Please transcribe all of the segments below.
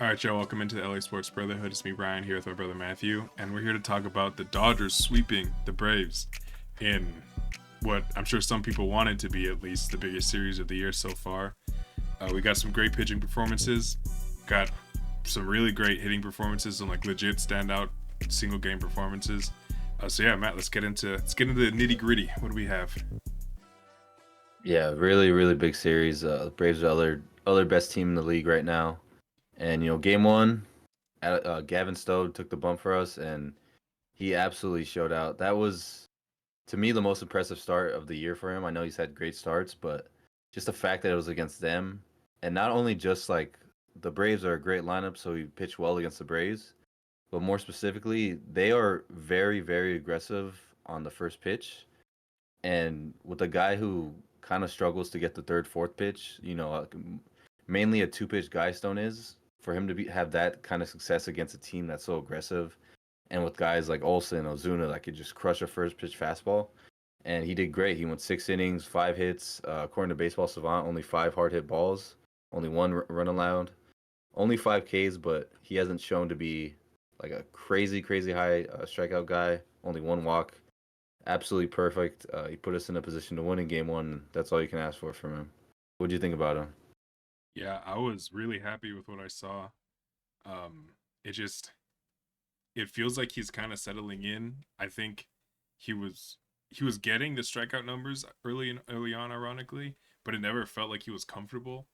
All right, y'all. Welcome into the LA Sports Brotherhood. It's me, Brian, here with my brother Matthew, and we're here to talk about the Dodgers sweeping the Braves in what I'm sure some people wanted to be at least the biggest series of the year so far. We got some great pitching performances, got some really great hitting performances, and like legit standout single game performances. So yeah, Matt, let's get into the nitty gritty. What do we have? Yeah, really big series. The Braves are other best team in the league right now, and game one, Gavin Stowe took the bump for us, and he absolutely showed out. That was to me the most impressive start of the year for him. I know he's had great starts, but just the fact that it was against them, and not only just like the Braves are a great lineup, so he pitched well against the Braves, but more specifically, they are very aggressive on the first pitch and with a guy who kind of struggles to get the third, fourth pitch, mainly a two pitch guy Stone is, for him to have that kind of success against a team that's so aggressive, and with guys like Olson, Ozuna that could just crush a first pitch fastball. And he did great. He went 6 innings, 5 hits. According to Baseball Savant, only 5 hard hit balls, only one run allowed, only 5 Ks, but he hasn't shown to be like a crazy high strikeout guy. Only one walk, absolutely perfect. He put us in a position to win in game one. That's all you can ask for from him. What do you think about him? Yeah, I was really happy with what I saw. Um, it just it feels like he's kind of settling in. I think he was he was getting the strikeout numbers early on, ironically, but it never felt like he was comfortable.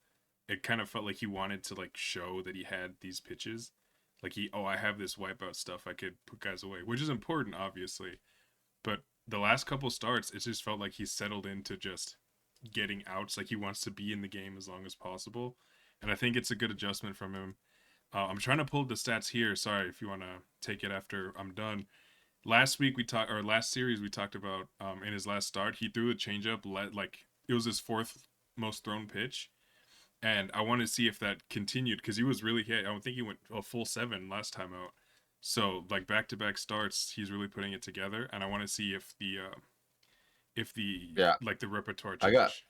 It kind of felt like he wanted to like show that he had these pitches. Like I have this wipeout stuff. I could put guys away, which is important, obviously. But the last couple starts, it just felt like he's settled into just getting outs. Like he wants to be in the game as long as possible, and I think it's a good adjustment from him. I'm trying to pull the stats here. Sorry if you want to take it after I'm done. Last week we talked, or last series we talked about. In his last start, he threw a changeup. Like it was his fourth most thrown pitch, and I want to see if that continued because he was really hit. I don't think he went a full seven last time out. So like back to back starts, he's really putting it together, and I want to see if the Yeah, like the repertoire I got change.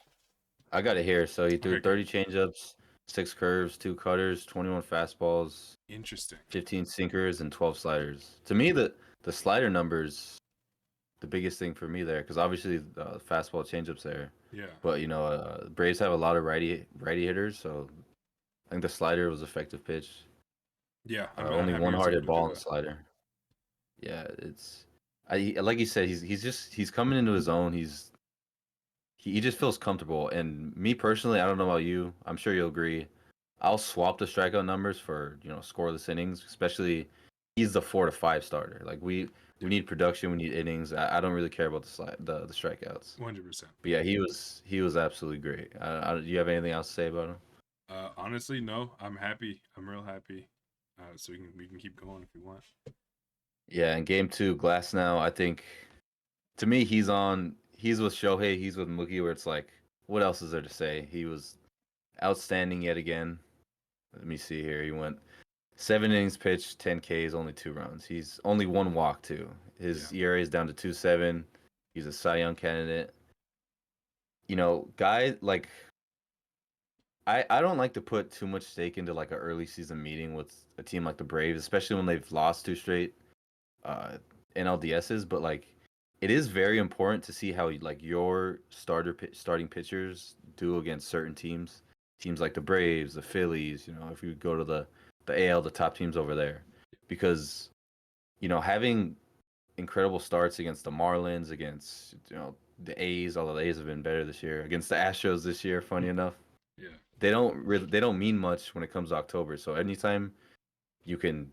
I got it here. So he threw Okay, good, 30 changeups, 6 curves, 2 cutters, 21 fastballs, interesting. 15 sinkers, and 12 sliders. To me, the slider numbers the biggest thing for me there because obviously fastball changeups there, Yeah, but Braves have a lot of righty hitters, so I think the slider was effective pitch. yeah. I'm Only happy he one was hard able hit to do ball on the that. slider. Yeah, like you said, he's coming into his own. He just feels comfortable. And me personally, I don't know about you. I'm sure you'll agree. I'll swap the strikeout numbers for scoreless innings. Especially, he's the 4 to 5 starter. Like we Yeah, need production. We need innings. I don't really care about the strikeouts. 100%. But yeah, he was absolutely great. Do you have anything else to say about him? Honestly, no. I'm happy. I'm real happy. So we can keep going if you want. Yeah, in game two, Glass now. I think to me, he's with Shohei, he's with Mookie, where it's like, what else is there to say? He was outstanding yet again. Let me see here. He went 7 innings pitched, 10 Ks, only 2 runs. He's only one walk too. Yeah, His ERA is down to 2.7. He's a Cy Young candidate. Guy like I don't like to put too much stake into like an early season meeting with a team like the Braves, especially when they've lost two straight uh, NLDSs. But like, it is very important to see how like your starting pitchers do against certain teams like the Braves, the Phillies. If you go to the AL, the top teams over there, because having incredible starts against the Marlins, against the A's, although the A's have been better this year, against the Astros this year. Funny enough, yeah, they don't mean much when it comes to October. So anytime you can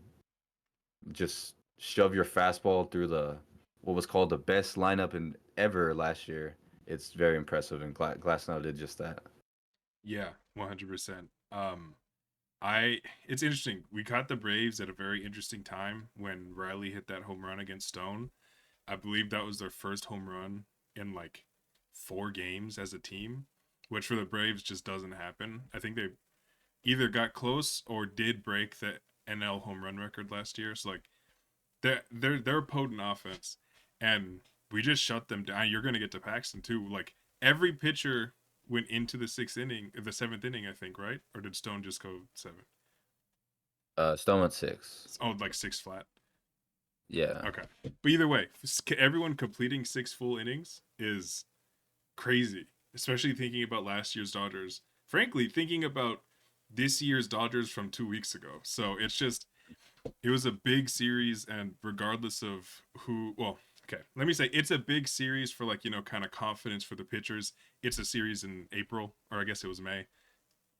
just shove your fastball through the what was called the best lineup in ever last year. It's very impressive, and Glasnow did just that. yeah. 100%. I it's interesting. We caught the Braves at a very interesting time when Riley hit that home run against Stone. I believe that was their first home run in like 4 games as a team, which for the Braves just doesn't happen. I think they either got close or did break the NL home run record last year. So like they're a potent offense, and we just shut them down. You're gonna get to Paxton too. Like every pitcher went into the 6th inning, the 7th inning, I think, right? Or did Stone just go 7? Stone at 6. Oh, like 6 flat. Yeah. Okay, but either way, everyone completing 6 full innings is crazy, especially thinking about last year's Dodgers. Frankly, thinking about this year's Dodgers from 2 weeks ago. So it's just, it was a big series, and regardless of who, well, okay, let me say it's a big series for, like, kind of confidence for the pitchers. It's a series in April, or I guess it was May.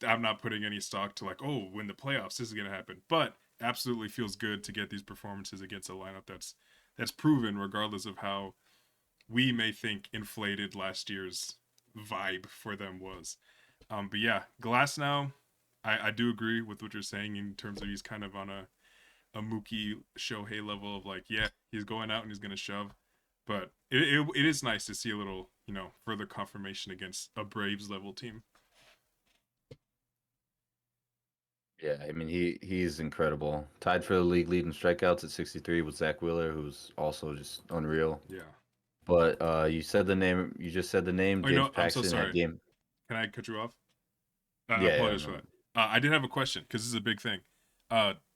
I'm not putting any stock to, like, oh, when the playoffs this is gonna happen, but absolutely feels good to get these performances against a lineup that's proven, regardless of how we may think inflated last year's vibe for them was. But yeah, Glass now, I do agree with what you're saying in terms of he's kind of on a Mookie Shohei level of, like, yeah, he's going out and he's gonna shove. But it is nice to see a little, further confirmation against a Braves level team. Yeah, I mean he's incredible. Tied for the league lead in strikeouts at 63 with Zach Wheeler, who's also just unreal. Yeah. But you just said the name, Oh, James I'm so Paxton had sorry. game. Can I cut you off? I Yeah, yeah, apologize for no. that. I did have a question because this is a big thing.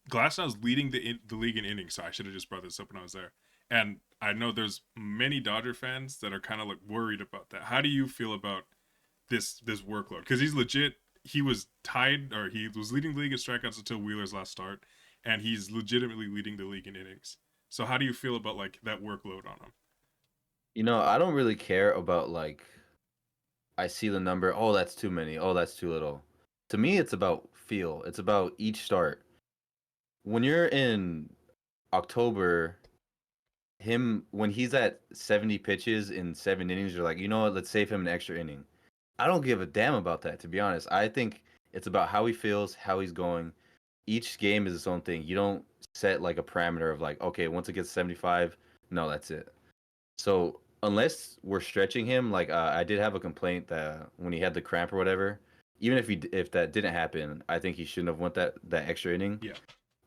Glasnow's leading the league in innings, so I should have just brought this up when I was there. And I know there's many Dodger fans that are kind of like worried about that. How do you feel about this workload? Because he's legit. He was tied, or he was leading the league in strikeouts until Wheeler's last start, and he's legitimately leading the league in innings. So how do you feel about, like, that workload on him? I don't really care about like I see the number, oh that's too many, oh that's too little. To me it's about feel. It's about each start. When you're in October, him when he's at 70 pitches in 7 innings, you're like, "You know what? Let's save him an extra inning." I don't give a damn about that, to be honest. I think it's about how he feels, how he's going. Each game is its own thing. You don't set like a parameter of like, okay, once it gets 75, no, that's it. So unless we're stretching him, like I did have a complaint that when he had the cramp or whatever, even if that didn't happen, I think he shouldn't have went that extra inning. Yeah.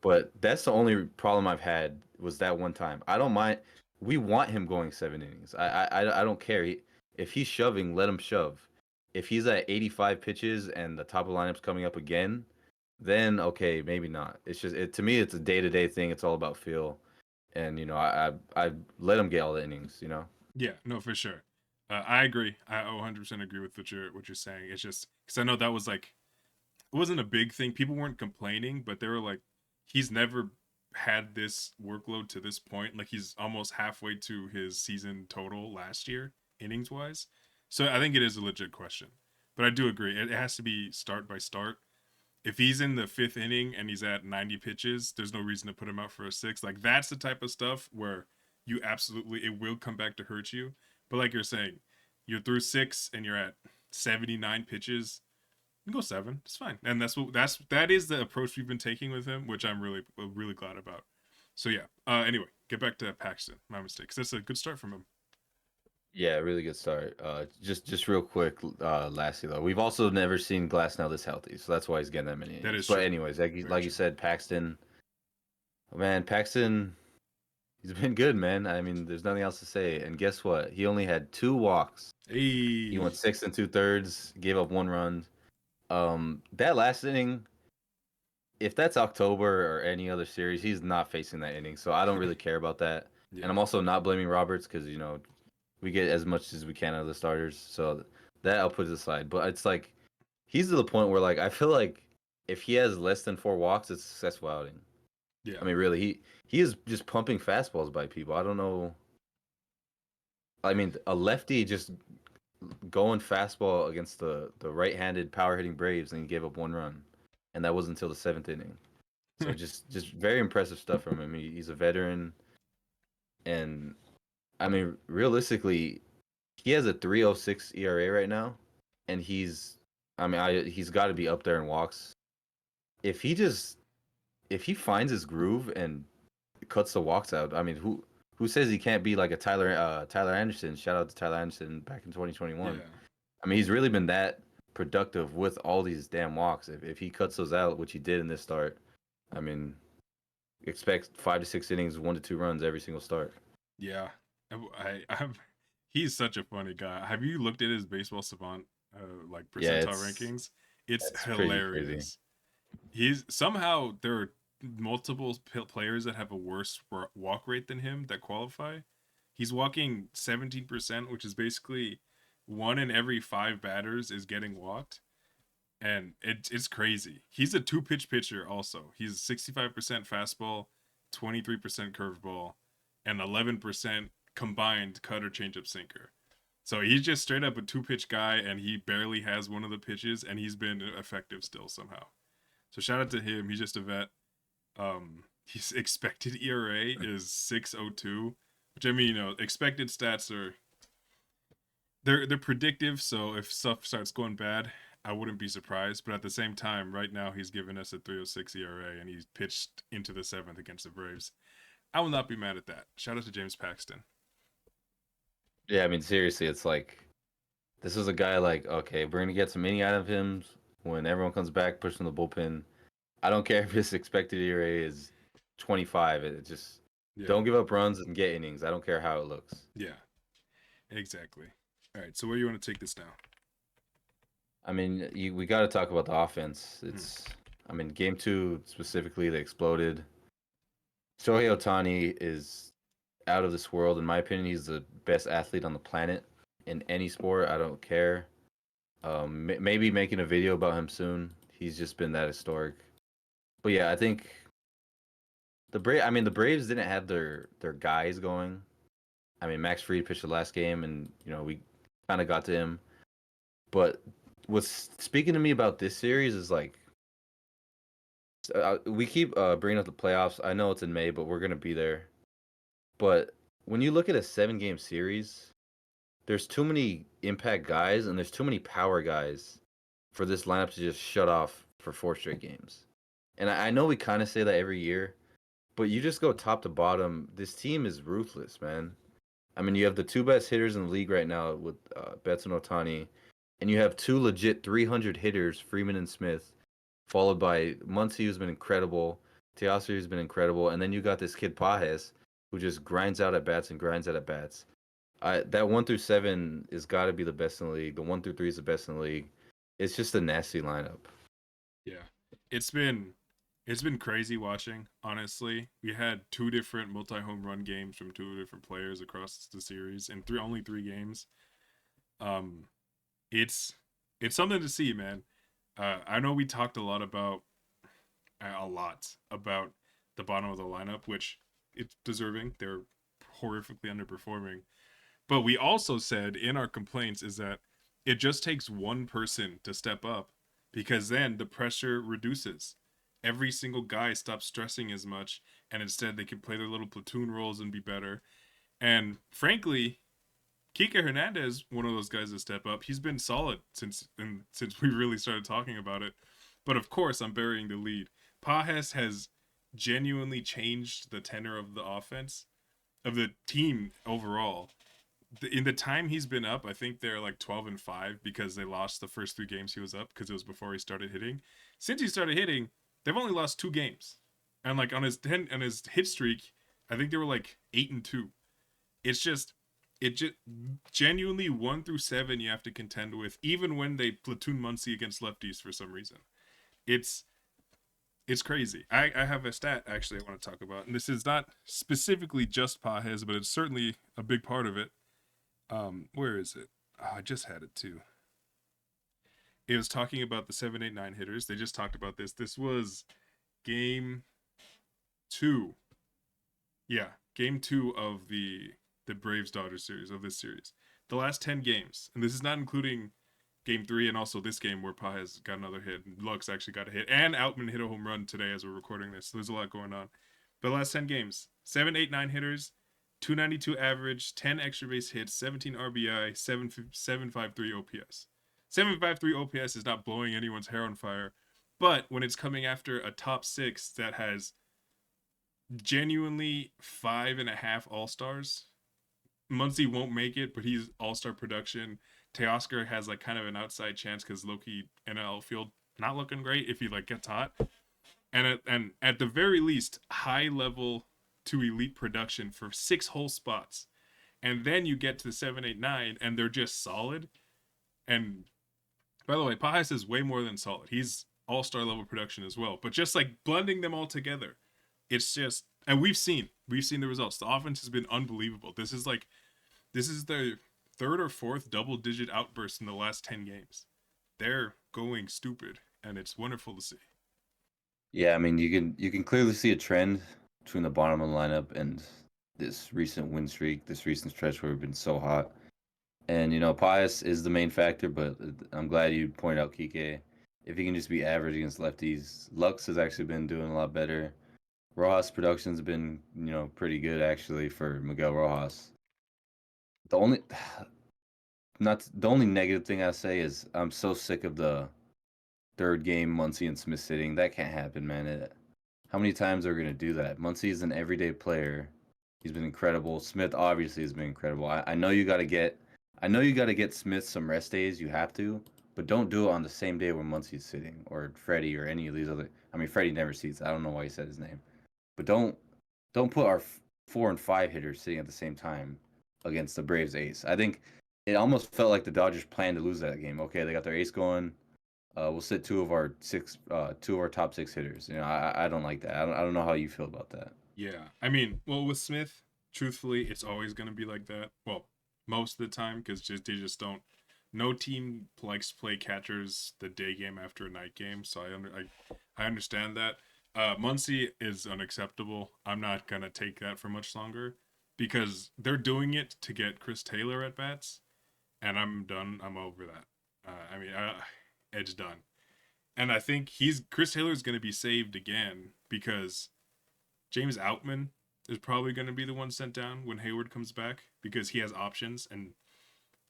But that's the only problem I've had was that one time. I don't mind. We want him going 7 innings. I don't care. If he's shoving, let him shove. If he's at 85 pitches and the top of the lineup's coming up again, then okay, maybe not. It's just to me, it's a day to day thing. It's all about feel, and I let him get all the innings. Yeah, no, for sure. I agree. I 100% agree with what you're saying. It's just because I know that was like, it wasn't a big thing. People weren't complaining, but they were like, he's never had this workload to this point. Like, he's almost halfway to his season total last year, innings wise. So I think it is a legit question. But I do agree. It has to be start by start. If he's in the fifth inning and he's at 90 pitches, there's no reason to put him out for a six. Like, that's the type of stuff where you absolutely, it will come back to hurt you. But like you're saying, you're through six and you're at 79 pitches, you can go seven. It's fine. And that is the approach we've been taking with him, which I'm really glad about. So yeah. Anyway, get back to Paxton. My mistake. 'Cause that's a good start from him. Yeah, really good start. Just real quick, lastly though, we've also never seen Glass now this healthy, so that's why he's getting that many That innings. is But true. anyways, Very like you true. said, Paxton, man, Paxton, he's been good, man. I mean, there's nothing else to say. And guess what? He only had 2 walks. He Hey. went 6 and 2/3, gave up 1 run. That last inning, if that's October or any other series, he's not facing that inning, so I don't really care about that. And Yeah. I'm also not blaming Roberts because we get as much as we can out of the starters, so that I'll put aside. But it's like he's to the point where like I feel like if he has less than 4 walks, it's a successful outing. Yeah. I mean, really, he is just pumping fastballs by people. I don't know. I mean, a lefty just going fastball against the right-handed power hitting Braves, and he gave up 1 run, and that was until the 7th inning. So just very impressive stuff from him. He's a veteran, and I mean, realistically, he has a 3.06 ERA right now, and he's got to be up there in walks. If he just if he finds his groove and cuts the walks out, I mean, who says he can't be like a Tyler Anderson? Shout out to Tyler Anderson back in 2021. Yeah. I mean, he's really been that productive with all these damn walks. If he cuts those out, which he did in this start, I mean, expect 5 to 6 innings, 1 to 2 runs every single start. Yeah. I'm he's such a funny guy. Have you looked at his baseball savant like Yeah, percentile rankings? It's it's crazy, crazy. hilarious. He's somehow they're multiple players that have a worse walk rate than him that qualify. He's walking 17%, which is basically one in every 5 batters is getting walked. And it's crazy. He's a 2 pitch pitcher also. He's 65% fastball, 23% curveball, and 11% combined cutter changeup sinker. So he's just straight up a 2 pitch guy, and he barely has one of the pitches, and he's been effective still somehow. So shout out to him. He's just a vet. His expected ERA is 6.02, which I mean, expected stats are they're predictive. So if stuff starts going bad, I wouldn't be surprised. But at the same time, right now he's giving us a 3.06 ERA, and he's pitched into the 7th against the Braves. I will not be mad at that. Shout out to James Paxton. Yeah, I mean, seriously, it's like this is a guy like, okay, we're gonna get some inning out of him when everyone comes back, pushing the bullpen. I don't care if his expected ERA is 25. It just don't give up runs and get innings. I don't care how it looks. Yeah, exactly. All right, so where do you want to take this now? I mean, we got to talk about the offense. It's, I mean, game 2 specifically, they exploded. Shohei Ohtani is out of this world. In my opinion, he's the best athlete on the planet in any sport. I don't care. Maybe making a video about him soon. He's just been that historic. But yeah, I think the Braves didn't have their guys going. I mean, Max Fried pitched the last game, and we kind of got to him. But what's speaking to me about this series is like we keep bringing up the playoffs. I know it's in May, but we're gonna be there. But when you look at a 7-game series, there's too many impact guys and there's too many power guys for this lineup to just shut off for 4 straight games. And I know we kind of say that every year, but you just go top to bottom. This team is ruthless, man. I mean, you have the 2 best hitters in the league right now with Betts and Ohtani, and you have 2 legit 300 hitters, Freeman and Smith, followed by Muncy, who's been incredible, Teoscar, who's been incredible, and then you got this kid Pages, who just grinds out at bats and grinds out at bats. That 1 through 7 is got to be the best in the league. The 1 through 3 is the best in the league. It's just a nasty lineup. Yeah, it's been crazy watching. Honestly, we had 2 different multi-home run games from 2 different players across the series in only 3 games. It's something to see, man. I know we talked a lot about the bottom of the lineup, which it's deserving. They're horrifically underperforming. But we also said in our complaints is that it just takes one person to step up, because then the pressure reduces. Every single guy stops stressing as much, and instead they can play their little platoon roles and be better. And frankly, Kike Hernandez, one of those guys to step up. He's been solid since we really started talking about it. But of course, I'm burying the lead. Pages has genuinely changed the tenor of the offense, of the team overall. In the time he's been up, I think they're like 12-5 because they lost the first 3 games he was up because it was before he started hitting. Since he started hitting, they've only lost 2 games, and like on his hit streak, I think they were like 8-2. It's just genuinely 1 through 7 you have to contend with, even when they platoon Muncy against lefties for some reason. It's crazy. I have a stat actually I want to talk about, and this is not specifically just Pages, but it's certainly a big part of it. Where is it? Oh, I just had it too. It was talking about the 7, 8, 9 hitters. They just talked about this. This was game 2. Yeah, game 2 of the Braves Dodgers series, of this series. The last 10 games, and this is not including game 3 and also this game where Pages got another hit, and Lux actually got a hit, and Outman hit a home run today as we're recording this. So there's a lot going on. But the last 10 games, 7, 8, 9 hitters, 292 average, 10 extra base hits, 17 RBI, 753 OPS. 753 OPS is not blowing anyone's hair on fire, but when it's coming after a top 6 that has genuinely 5.5 all-stars, Muncy won't make it, but he's all-star production. Teoscar has like kind of an outside chance because Loki in outfield not looking great if he like gets hot, and at the very least high level to elite production for 6 whole spots, and then you get to the 7, 8, 9 and they're just solid. And by the way, Pages is way more than solid. He's all-star level production as well. But just like blending them all together, it's just, and we've seen the results. The offense has been unbelievable. This is their third or fourth double-digit outburst in the last 10 games. They're going stupid, and it's wonderful to see. Yeah, I mean you can clearly see a trend between the bottom of the lineup and this recent win streak, this recent stretch where we've been so hot. And Pius is the main factor, but I'm glad you pointed out Kike. If he can just be average against lefties, Lux has actually been doing a lot better. Rojas' production's been pretty good actually for Miguel Rojas. The only not the only negative thing I say is I'm so sick of the third game Muncy and Smith sitting. That can't happen, man. How many times are we gonna do that? Muncy is an everyday player. He's been incredible. Smith obviously has been incredible. I know you got to get Smith some rest days. You have to, but don't do it on the same day when Muncy's sitting or Freddie or any of these other. I mean, Freddie never seats. I don't know why he said his name, but don't put our 4 and 5 hitters sitting at the same time against the Braves ace. I think it almost felt like the Dodgers planned to lose that game. Okay, they got their ace going. We'll sit two of our top 6 hitters. I don't like that. I don't know how you feel about that. Yeah, I mean, well, with Smith, truthfully, it's always going to be like that. Well, most of the time, because they just don't. No team likes to play catchers the day game after a night game, so I understand that. Muncie is unacceptable. I'm not gonna take that for much longer because they're doing it to get Chris Taylor at bats, and I'm done. I'm over that. I mean, Edge done, and I think he's Chris Taylor is gonna be saved again because James Outman is probably going to be the one sent down when Hayward comes back because he has options. And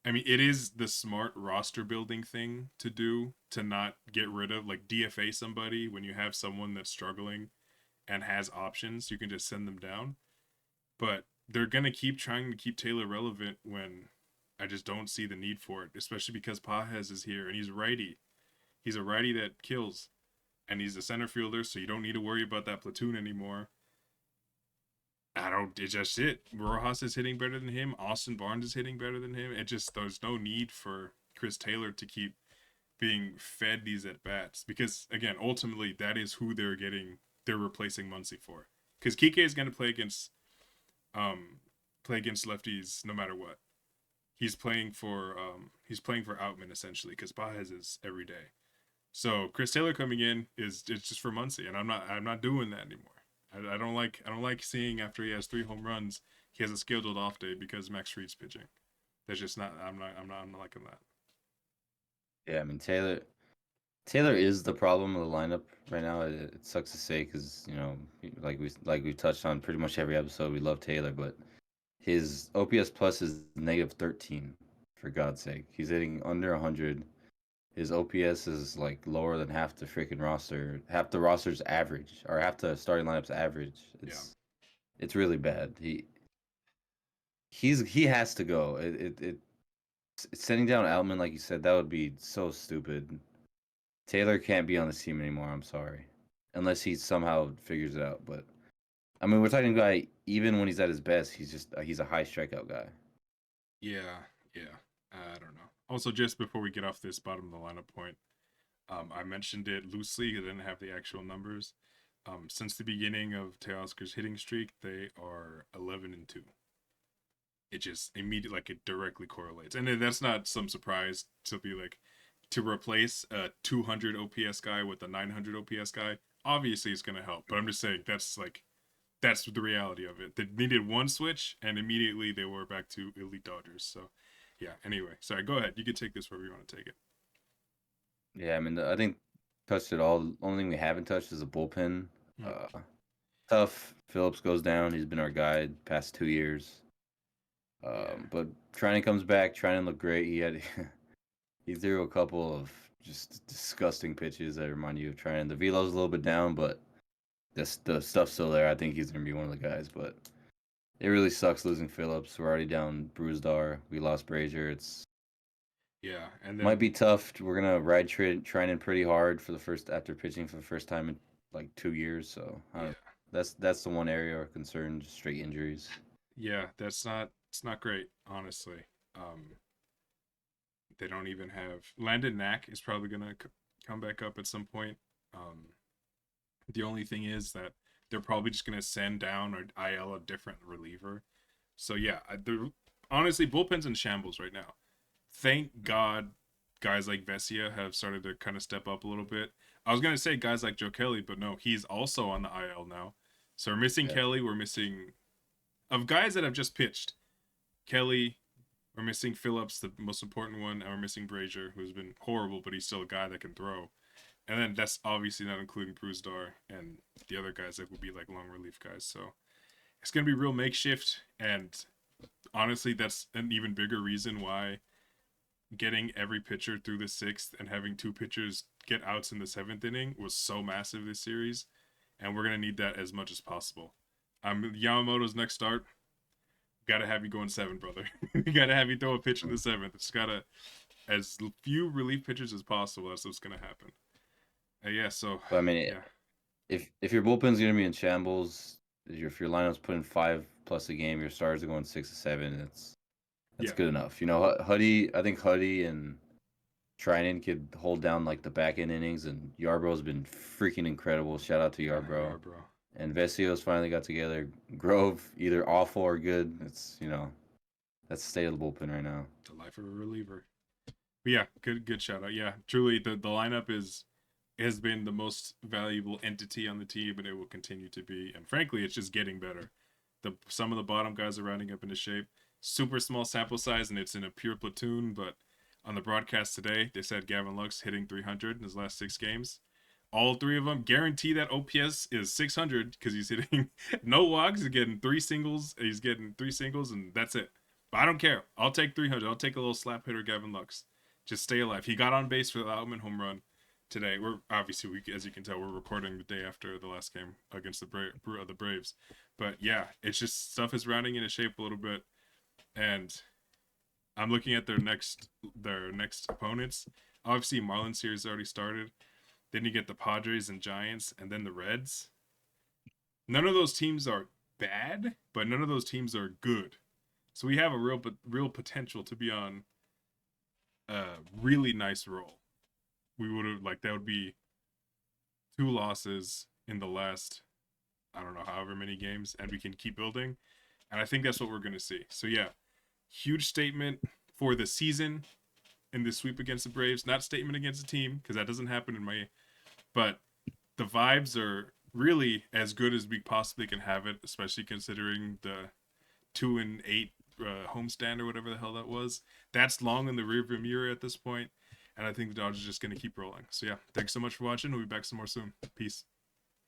I mean, it is the smart roster building thing to do to not get rid of, like, DFA somebody when you have someone that's struggling and has options. You can just send them down. But they're going to keep trying to keep Taylor relevant when I just don't see the need for it, especially because Pajes is here and he's righty. He's a righty that kills. And he's a center fielder, so you don't need to worry about that platoon anymore. I don't. It's just it. Rojas is hitting better than him. Austin Barnes is hitting better than him. It just there's no need for Chris Taylor to keep being fed these at bats because again, ultimately that is who they're getting. They're replacing Muncy for because Kike is going to um play against lefties no matter what. He's playing for Outman essentially because Baez is every day. So Chris Taylor coming in is it's just for Muncy, and I'm not doing that anymore. I don't like seeing after he has 3 home runs, he has a scheduled off day because Max Fried's pitching. That's just not. I'm not liking that. Yeah, I mean Taylor is the problem of the lineup right now. It sucks to say because like we touched on pretty much every episode. We love Taylor, but his OPS plus is -13. For God's sake, he's hitting under 100. His OPS is like lower than half the freaking roster, half the roster's average, or half the starting lineup's average. Yeah, It's really bad. He has to go. Sending down Outman like you said, that would be so stupid. Taylor can't be on this team anymore. I'm sorry, unless he somehow figures it out. But I mean, we're talking a guy. Even when he's at his best, he's a high strikeout guy. yeah, yeah. I don't know. Also, just before we get off this bottom of the lineup point, I mentioned it loosely. I didn't have the actual numbers. Since the beginning of Teoscar's hitting streak, they are 11-2. It just immediately like it directly correlates, and that's not some surprise to be like to replace a 200 OPS guy with a 900 OPS guy. Obviously, it's gonna help, but I'm just saying that's the reality of it. They needed one switch, and immediately they were back to elite Dodgers. So, yeah. Anyway, sorry. Go ahead. You can take this wherever you want to take it. Yeah, I mean, I think touched it all. The only thing we haven't touched is a bullpen. Hmm. Uh, Tough. Phillips goes down. He's been our guy past 2 years. Yeah. But Trinan comes back. Trinan looked great. He threw a couple of just disgusting pitches that remind you of Trinan. The velo's a little bit down, but the stuff's still there. I think he's gonna be one of the guys. But it really sucks losing Phillips. We're already down Bruzdar. We lost Brazier. It's Yeah. And might then be tough. We're gonna ride Trinan pretty hard for the first after pitching for the first time in like 2 years. So yeah. that's the one area of concern. Just straight injuries. Yeah. That's not. It's not great, honestly. Um, they don't even have Landon Knack is probably gonna come back up at some point. The only thing is that they're probably just gonna send down or IL a different reliever. So yeah, honestly, bullpen's in shambles right now. Thank God, guys like Vesia have started to kind of step up a little bit. I was gonna say guys like Joe Kelly, but no, he's also on the IL now. So we're missing Yeah. Kelly. We're missing of guys that have just pitched. Kelly, we're missing Phillips, the most important one, and we're missing Brazier, who's been horrible, but he's still a guy that can throw. And then that's obviously not including Bruzdar and the other guys that would be like long relief guys. So it's gonna be real makeshift, and honestly, that's an even bigger reason why getting every pitcher through the sixth and having two pitchers get outs in the seventh inning was so massive this series, and we're gonna need that as much as possible. Yamamoto's next start. Gotta have you going seven, brother. Gotta have you throw a pitch in the seventh. It's gotta as few relief pitchers as possible. That's what's gonna happen. Yeah. So But I mean, yeah, if your bullpen's gonna be in shambles, if your lineup's putting 5+ a game, your stars are going 6 to 7. That's yeah. good enough. You know, Huddy. I think Huddy and Trinan could hold down like the back end innings, and Yarbrough's been freaking incredible. Shout out to Yeah, Yarbrough. bro. And Vesio's finally got together. Grove, either awful or good. It's that's the state of the bullpen right now. The life of a reliever. But yeah, good shout out. Yeah, truly the lineup has been the most valuable entity on the team, and it will continue to be. And frankly, it's just getting better. Some of the bottom guys are rounding up into shape. Super small sample size, and it's in a pure platoon. But on the broadcast today, they said Gavin Lux hitting 300 in his last 6 games. All three of them guarantee that OPS is 600 because he's hitting no walks. He's getting three singles. He's getting three singles, and that's it. But I don't care. I'll take 300. I'll take a little slap hitter, Gavin Lux. Just stay alive. He got on base for the Outman home run today. We're obviously, as you can tell, we're recording the day after the last game against the Braves. But yeah, it's just stuff is rounding into shape a little bit, and I'm looking at their next opponents. Obviously, Marlins series already started. Then you get the Padres and Giants, and then the Reds. None of those teams are bad, but none of those teams are good. So we have a real potential to be on a really nice roll. We would have like that would be 2 losses in the last I don't know however many games, and we can keep building. And I think that's what we're gonna see. So yeah, huge statement for the season in the sweep against the Braves. Not statement against the team because that doesn't happen in my. But the vibes are really as good as we possibly can have it, especially considering the 2-8 homestand or whatever the hell that was. That's long in the rearview mirror at this point, and I think the Dodgers are just going to keep rolling. So yeah, thanks so much for watching. We'll be back some more soon. Peace.